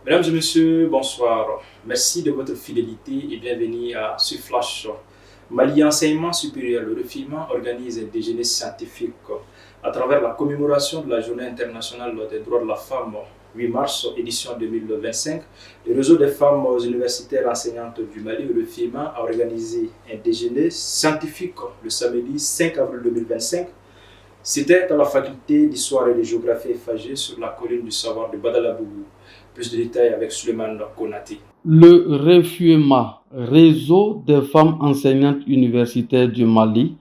Mesdames et messieurs, bonsoir. Merci de votre fidélité et bienvenue à ce flash. Mali Enseignement Supérieur, le refinement, organise un déjeuner scientifique à travers la commémoration de la Journée internationale des droits de la femme, 8 mars, édition 2025. Le réseau des femmes universitaires enseignantes du Mali, le refinement, a organisé un déjeuner scientifique le samedi 5 avril 2025. C'était à la faculté d'histoire et de géographie FAG sur la colline du savoir de Badalabougou. Plus de détails avec Suleiman Konati. Le REFUMA, Réseau des femmes enseignantes universitaires du Mali,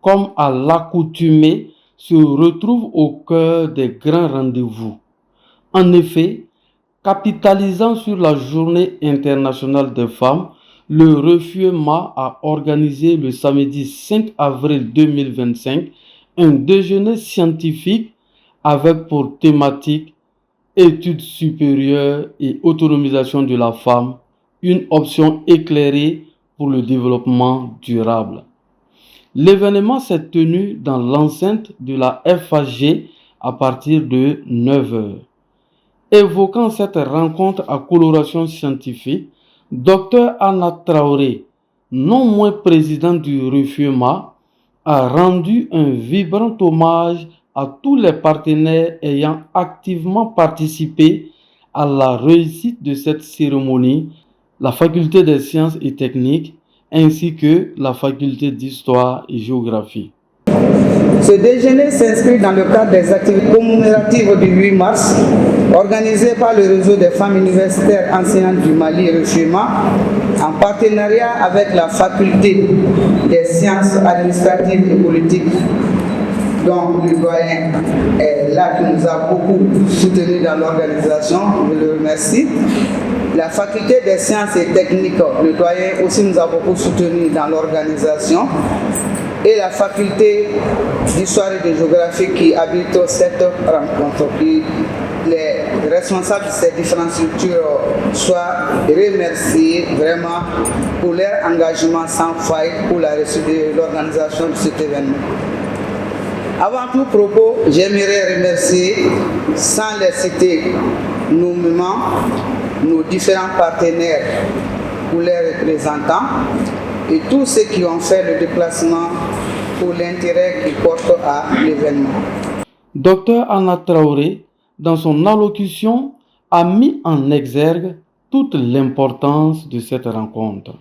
comme à l'accoutumée, se retrouve au cœur des grands rendez-vous. En effet, capitalisant sur la Journée internationale des femmes, le REFUMA a organisé le samedi 5 avril 2025 un déjeuner scientifique avec pour thématique études supérieures et autonomisation de la femme, une option éclairée pour le développement durable. L'événement s'est tenu dans l'enceinte de la FAG à partir de 9 heures. Évoquant cette rencontre à coloration scientifique, Dr Anna Traoré, non moins présidente du REFUMA, a rendu un vibrant hommage à tous les partenaires ayant activement participé à la réussite de cette cérémonie, la faculté des sciences et techniques ainsi que la faculté d'histoire et géographie. Ce déjeuner s'inscrit dans le cadre des activités commémoratives du 8 mars organisées par le réseau des femmes universitaires enseignantes du Mali REFUMA en partenariat avec la faculté des sciences administratives et politiques dont le doyen est là, qui nous a beaucoup soutenus dans l'organisation, je le remercie. La faculté des sciences et techniques, le doyen aussi nous a beaucoup soutenus dans l'organisation. Et la faculté d'histoire et de géographie qui habite cette rencontre. Les responsables de ces différentes structures soient remerciés vraiment pour leur engagement sans faille pour la réussite de l'organisation de cet événement. Avant tout propos, j'aimerais remercier, sans les citer nommément, nos différents partenaires pour les représentants et tous ceux qui ont fait le déplacement pour l'intérêt qu'ils portent à l'événement. Dr Anna Traoré, dans son allocution, a mis en exergue toute l'importance de cette rencontre.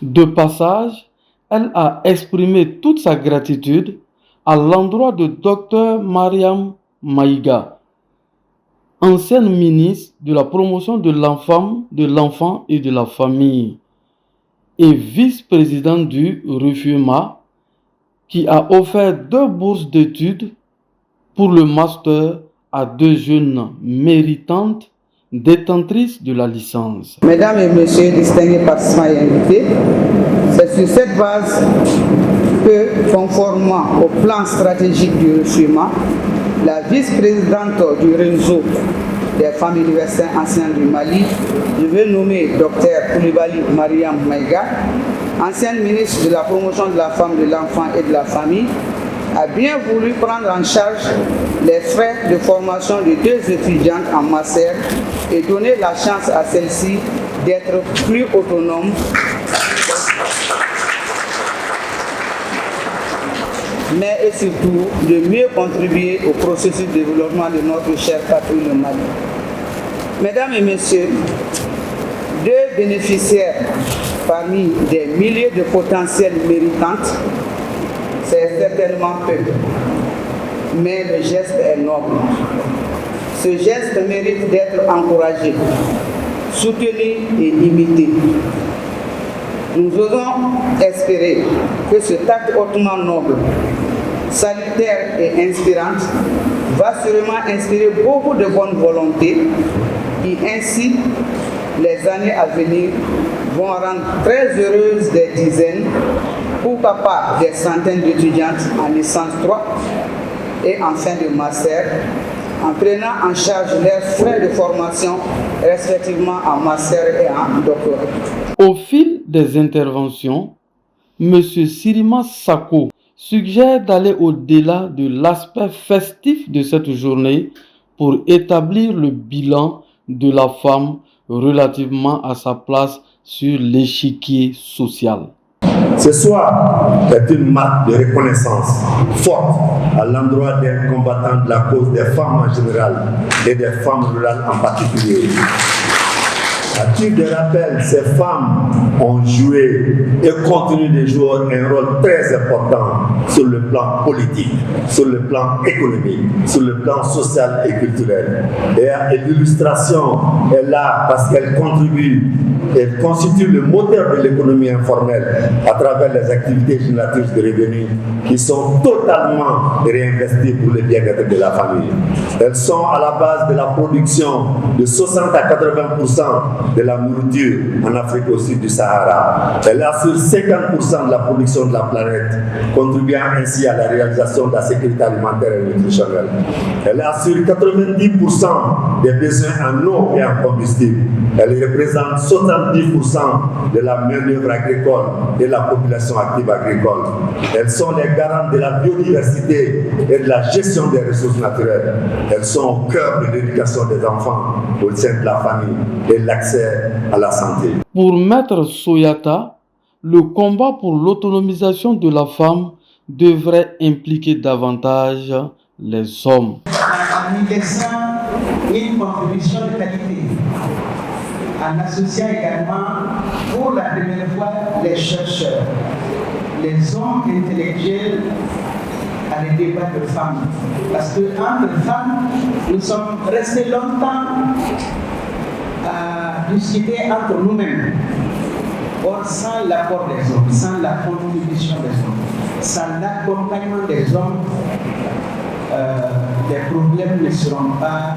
De passage, elle a exprimé toute sa gratitude à l'endroit de Dr Mariam Maïga, ancienne ministre de la promotion de l'enfant et de la famille et vice-présidente du REFUMA, qui a offert 2 bourses d'études pour le master à 2 jeunes méritantes détentrices de la licence. Mesdames et messieurs, distingués participants et invités, c'est sur cette base que, conformément au plan stratégique du REFUMA, la vice-présidente du réseau des femmes universitaires anciennes du Mali, je vais nommer Dr Koulibaly Mariam Maïga, ancienne ministre de la promotion de la femme, de l'enfant et de la famille, a bien voulu prendre en charge les frais de formation de 2 étudiantes en master et donner la chance à celles-ci d'être plus autonomes, mais et surtout de mieux contribuer au processus de développement de notre chère patrie, le Mali. Mesdames et messieurs, 2 bénéficiaires parmi des milliers de potentielles méritantes, c'est certainement peu, mais le geste est noble. Ce geste mérite d'être encouragé, soutenu et imité. Nous osons espérer que cet acte hautement noble, salutaire et inspirant va sûrement inspirer beaucoup de bonne volonté et ainsi les années à venir vont rendre très heureuses des dizaines, pourquoi pas des centaines d'étudiantes en licence 3 et en fin de master, en prenant en charge leurs frais de formation respectivement en master et en doctorat. Au fil des interventions, M. Sirima Sako suggère d'aller au-delà de l'aspect festif de cette journée pour établir le bilan de la femme relativement à sa place sur l'échiquier social. Ce soir est une marque de reconnaissance forte à l'endroit des combattants de la cause des femmes en général et des femmes rurales en particulier. À titre de rappel, ces femmes ont joué et continuent de jouer un rôle très important sur le plan politique, sur le plan économique, sur le plan social et culturel. Et l'illustration est là parce qu'elle contribue, elle constitue le moteur de l'économie informelle à travers les activités génératrices de revenus qui sont totalement réinvesties pour le bien-être de la famille. Elles sont à la base de la production de 60 à 80% de la nourriture en Afrique au sud du Sahara. Elle assure 50% de la production de la planète, contribuant ainsi à la réalisation de la sécurité alimentaire et nutritionnelle. Elle assure 90% des besoins en eau et en combustible. Elle représente 70% de la main-d'œuvre agricole et de la population active agricole. Elles sont les garantes de la biodiversité et de la gestion des ressources naturelles. Elles sont au cœur de l'éducation des enfants au sein de la famille et l'accès à la santé. Pour Maître Soyata, le combat pour l'autonomisation de la femme devrait impliquer davantage les hommes. En y laissant une contribution de qualité, en associant également pour la première fois les chercheurs, les hommes intellectuels à des débats de femmes. Parce qu'entre femmes, nous sommes restés longtemps à discuter entre nous-mêmes. Or, sans l'apport des hommes, sans la contribution des hommes, sans l'accompagnement des hommes, les problèmes ne seront pas,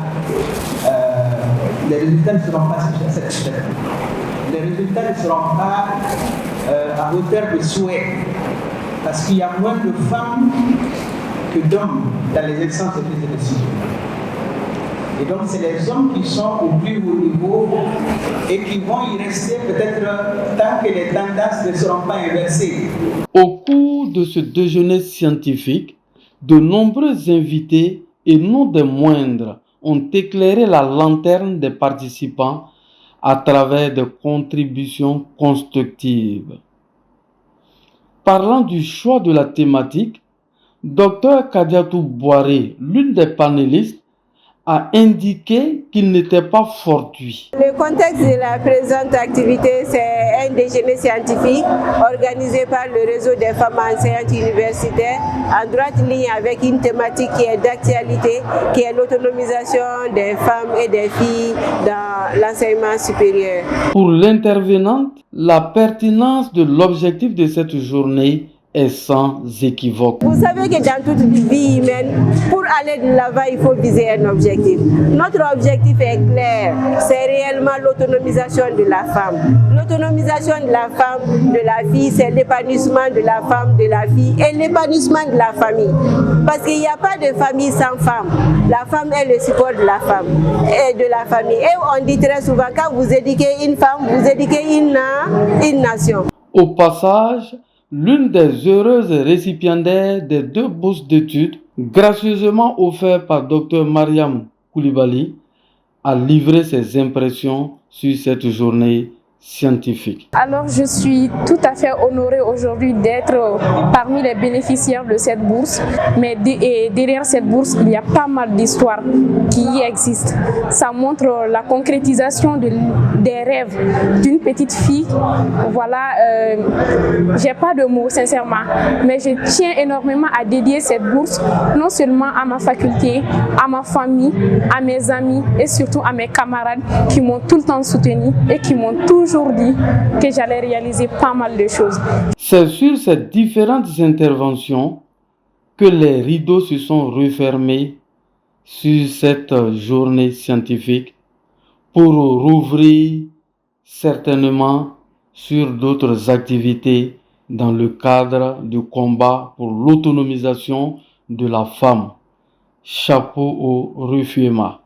les résultats ne seront pas satisfaisants. Les résultats ne seront pas à hauteur de souhait, parce qu'il y a moins de femmes que d'hommes dans les instances de prise de décision. Et donc, c'est les hommes qui sont au plus haut niveau et qui vont y rester peut-être tant que les tendances ne seront pas inversées. Au cours de ce déjeuner scientifique, de nombreux invités, et non des moindres, ont éclairé la lanterne des participants à travers des contributions constructives. Parlant du choix de la thématique, Dr Kadiatou Boiré, l'une des panélistes, a indiqué qu'il n'était pas fortuit. Le contexte de la présente activité, c'est un déjeuner scientifique organisé par le réseau des femmes enseignantes universitaires en droite ligne avec une thématique qui est d'actualité, qui est l'autonomisation des femmes et des filles dans l'enseignement supérieur. Pour l'intervenante, la pertinence de l'objectif de cette journée est sans équivoque. Vous savez que dans toute vie humaine, pour aller de l'avant, il faut viser un objectif. Notre objectif est clair, c'est réellement l'autonomisation de la femme. L'autonomisation de la femme, de la fille, c'est l'épanouissement de la femme, de la fille et l'épanouissement de la famille. Parce qu'il n'y a pas de famille sans femme. La femme est le support de la femme et de la famille. Et on dit très souvent, quand vous éduquez une femme, vous éduquez une nation. Au passage, l'une des heureuses récipiendaires des 2 bourses d'études, gracieusement offertes par Dr Mariam Koulibaly, a livré ses impressions sur cette journée scientifique. Alors je suis tout à fait honorée aujourd'hui d'être parmi les bénéficiaires de cette bourse, mais derrière cette bourse il y a pas mal d'histoires qui y existent. Ça montre la concrétisation des rêves d'une petite fille. Voilà, j'ai pas de mots sincèrement, mais je tiens énormément à dédier cette bourse non seulement à ma faculté, à ma famille, à mes amis et surtout à mes camarades qui m'ont tout le temps soutenu et qui m'ont toujours dit que j'allais réaliser pas mal de choses. C'est sur ces différentes interventions que les rideaux se sont refermés sur cette journée scientifique pour rouvrir certainement sur d'autres activités dans le cadre du combat pour l'autonomisation de la femme. Chapeau au Rufiema.